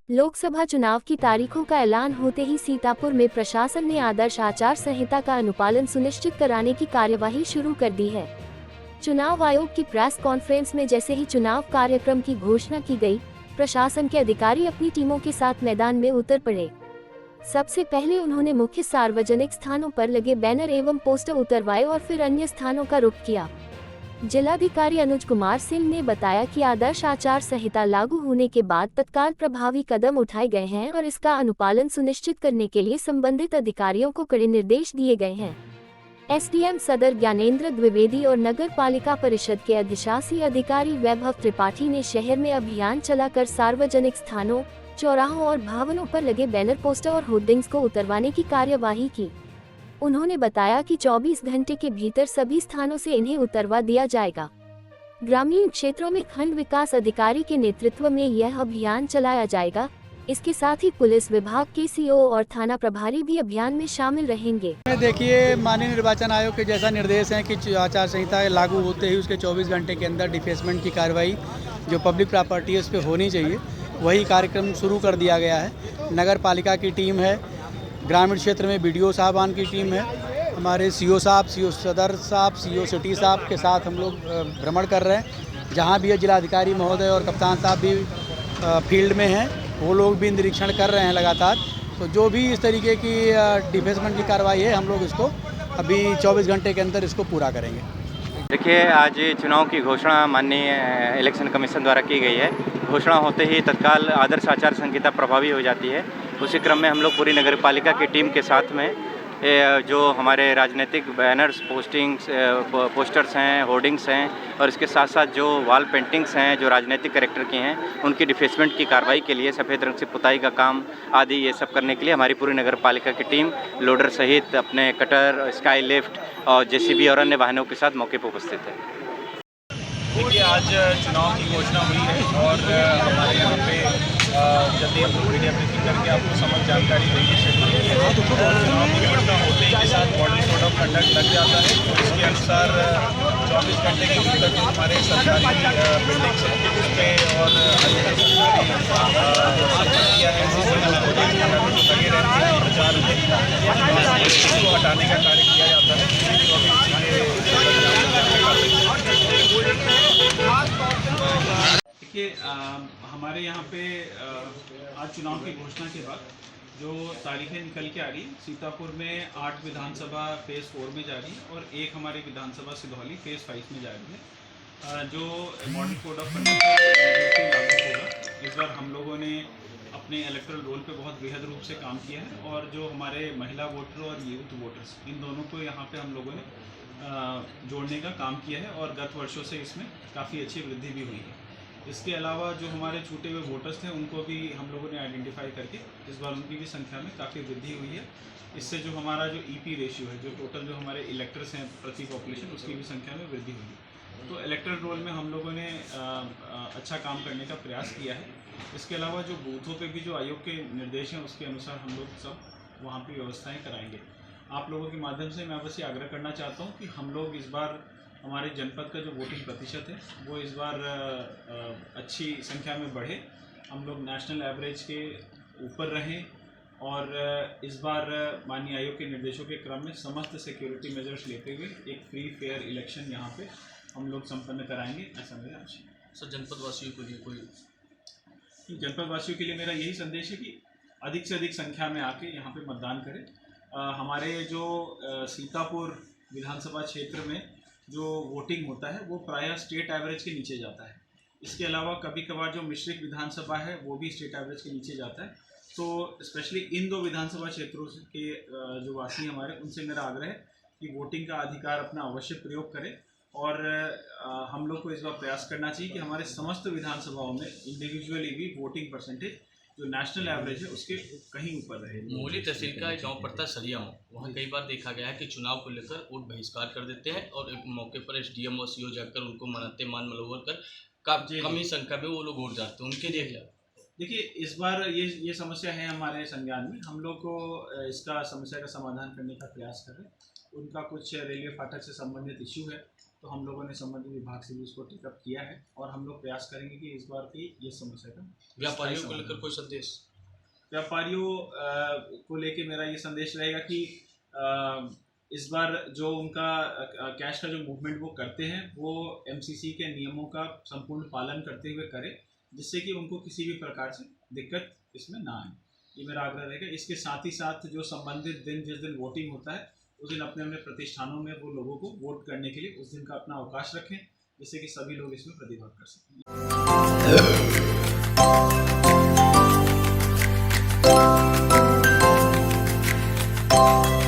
लोकसभा चुनाव की तारीखों का ऐलान होते ही सीतापुर में प्रशासन ने आदर्श आचार संहिता का अनुपालन सुनिश्चित कराने की कार्यवाही शुरू कर दी है। चुनाव आयोग की प्रेस कॉन्फ्रेंस में जैसे ही चुनाव कार्यक्रम की घोषणा की गई, प्रशासन के अधिकारी अपनी टीमों के साथ मैदान में उतर पड़े। सबसे पहले उन्होंने मुख्य सार्वजनिक स्थानों पर लगे बैनर एवं पोस्टर उतरवाए और फिर अन्य स्थानों का रुख किया। जिलाधिकारी अनुज कुमार सिंह ने बताया कि आदर्श आचार संहिता लागू होने के बाद तत्काल प्रभावी कदम उठाए गए हैं और इसका अनुपालन सुनिश्चित करने के लिए संबंधित अधिकारियों को कड़े निर्देश दिए गए हैं। एसडीएम सदर ज्ञानेंद्र द्विवेदी और नगर पालिका परिषद के अधिशासी अधिकारी वैभव त्रिपाठी ने शहर में अभियान चलाकर सार्वजनिक स्थानों, चौराहों और भवनों पर लगे बैनर, पोस्टर और होर्डिंग्स को उतरवाने की कार्यवाही की। उन्होंने बताया कि 24 घंटे के भीतर सभी स्थानों से इन्हें उतरवा दिया जाएगा। ग्रामीण क्षेत्रों में खंड विकास अधिकारी के नेतृत्व में यह अभियान चलाया जाएगा। इसके साथ ही पुलिस विभाग के सीओ और थाना प्रभारी भी अभियान में शामिल रहेंगे। देखिए, माननीय निर्वाचन आयोग के जैसा निर्देश है कि आचार संहिता लागू होते ही उसके 24 घंटे के अंदर डिफेसमेंट की कार्रवाई जो पब्लिक प्रॉपर्टी है उस पर होनी चाहिए, वही कार्यक्रम शुरू कर दिया गया है। नगर पालिका की टीम है, ग्रामीण क्षेत्र में बीडीओ साहबान की टीम है, हमारे सीओ साहब, सीओ सदर साहब, सीओ सिटी साहब के साथ हम लोग भ्रमण कर रहे हैं। जहाँ भी जिलाधिकारी महोदय और कप्तान साहब भी फील्ड में हैं, वो लोग भी निरीक्षण कर रहे हैं लगातार। तो जो भी इस तरीके की डिफेसमेंट की कार्रवाई है, हम लोग इसको अभी 24 घंटे के अंदर इसको पूरा करेंगे। देखिए, आज चुनाव की घोषणा माननीय इलेक्शन कमीशन द्वारा की गई है। घोषणा होते ही तत्काल आदर्श आचार संहिता प्रभावी हो जाती है। उसी क्रम में हम लोग पूरी नगर पालिका की टीम के साथ में जो हमारे राजनीतिक बैनर्स, पोस्टर्स हैं, होर्डिंग्स हैं और इसके साथ साथ जो वॉल पेंटिंग्स हैं जो राजनीतिक कैरेक्टर की हैं, उनकी डिफेसमेंट की कार्रवाई के लिए सफ़ेद रंग से पुताई का काम आदि ये सब करने के लिए हमारी पूरी नगर पालिका की टीम लोडर सहित अपने कटर, स्काई लिफ्ट और जेसीबी और अन्य वाहनों के साथ मौके पर उपस्थित है। देखिए, आज चुनाव की घोषणा हुई है और हमारे यहाँ पे जल्दी हम लोग मीडिया ब्रीफिंग करके आपको समझ जानकारी देंगे। चुनाव की घोषणा होते ही के साथ मॉडल कोड ऑफ कंडक्ट लग जाता है। इसके अनुसार 24 घंटे के भीतर जो हमारे सरकारी बिल्डिंग्स हैं उस पर और अन्य संपत्तियाँ हैं लगे रहते हैं प्रचार में इसको हटाने का कार्य किया जाता है। देखिए, हमारे यहाँ पे आज चुनाव की घोषणा के बाद जो तारीखें निकल के आ रही, सीतापुर में 8 विधानसभा फेज़ 4 में जा रही है और एक हमारी विधानसभा सिधौली फेज़ 5 में जा रही है। जो मॉडल कोड ऑफ कंडक्ट लागू होगा, इस बार हम लोगों ने अपने इलेक्टरल रोल पे बहुत बेहद रूप से काम किया है और जो हमारे महिला वोटर और यूथ वोटर्स, इन दोनों को यहाँ पे हम लोगों ने जोड़ने का काम किया है और गत वर्षों से इसमें काफ़ी अच्छी वृद्धि भी हुई है। इसके अलावा जो हमारे छूटे हुए वोटर्स थे उनको भी हम लोगों ने आइडेंटिफाई करके इस बार उनकी भी संख्या में काफ़ी वृद्धि हुई है। इससे जो हमारा जो ईपी रेशियो है, जो टोटल जो हमारे इलेक्टर्स हैं प्रति पॉपुलेशन, उसकी भी संख्या में वृद्धि हुई है। तो इलेक्टरल रोल में हम लोगों ने अच्छा काम करने का प्रयास किया है। इसके अलावा जो बूथों पे भी जो आयोग के निर्देश हैं उसके अनुसार हम लोग सब वहाँ पर व्यवस्थाएँ कराएँगे। आप लोगों के माध्यम से मैं बस ये आग्रह करना चाहता हूँ कि हम लोग इस बार हमारे जनपद का जो वोटिंग प्रतिशत है वो इस बार अच्छी संख्या में बढ़े, हम लोग नेशनल एवरेज के ऊपर रहें और इस बार माननीय आयोग के निर्देशों के क्रम में समस्त सिक्योरिटी मेजर्स लेते हुए एक फ्री फेयर इलेक्शन यहाँ पे हम लोग संपन्न कराएंगे, ऐसा मेरा आशय है। सर, जनपदवासियों के लिए जनपदवासियों के लिए मेरा यही संदेश है कि अधिक से अधिक संख्या में आके यहाँ पे मतदान करें। हमारे जो सीतापुर विधानसभा क्षेत्र में जो वोटिंग होता है वो प्रायः स्टेट एवरेज के नीचे जाता है। इसके अलावा कभी कभार जो मिश्रित विधानसभा है वो भी स्टेट एवरेज के नीचे जाता है। तो स्पेशली इन 2 विधानसभा क्षेत्रों के जो वासी हमारे, उनसे मेरा आग्रह है कि वोटिंग का अधिकार अपना अवश्य प्रयोग करें और हम लोग को इस बार प्रयास करना चाहिए कि हमारे समस्त विधानसभाओं में इंडिविजुअली भी वोटिंग परसेंटेज जो नेशनल एवरेज है उसके कहीं ऊपर रहे। मोहली तहसील का एक गाँव पड़ता है सरियाम, वहाँ कई बार देखा गया है कि चुनाव को लेकर वोट बहिष्कार कर देते हैं और एक मौके पर एसडीएम और सीओ जाकर उनको मनाते मान मनोवर कर कम ही संख्या में वो लोग वोट जाते हैं, उनके लिए क्या? देखिए, इस बार ये समस्या है हमारे संज्ञान में, हम लोग को इसका समस्या का समाधान करने का प्रयास कर रहे हैं। उनका कुछ रेलवे फाटक से संबंधित इशू है तो हम लोगों ने संबंधित विभाग से भी इसको टेकअप किया है और हम लोग प्रयास करेंगे कि इस बार की ये समस्या का व्यापारियों को लेकर कोई संदेश? व्यापारियों को लेके मेरा ये संदेश रहेगा कि इस बार जो उनका कैश का जो मूवमेंट वो करते हैं वो एमसीसी के नियमों का संपूर्ण पालन करते हुए करें, जिससे कि उनको किसी भी प्रकार से दिक्कत इसमें ना आए। ये मेरा आग्रह रहेगा। इसके साथ ही साथ जो संबंधित दिन जिस दिन वोटिंग होता है उस दिन अपने अपने प्रतिष्ठानों में वो लोगों को वोट करने के लिए उस दिन का अपना अवकाश रखें, जिससे कि सभी लोग इसमें प्रतिभाग कर सकें।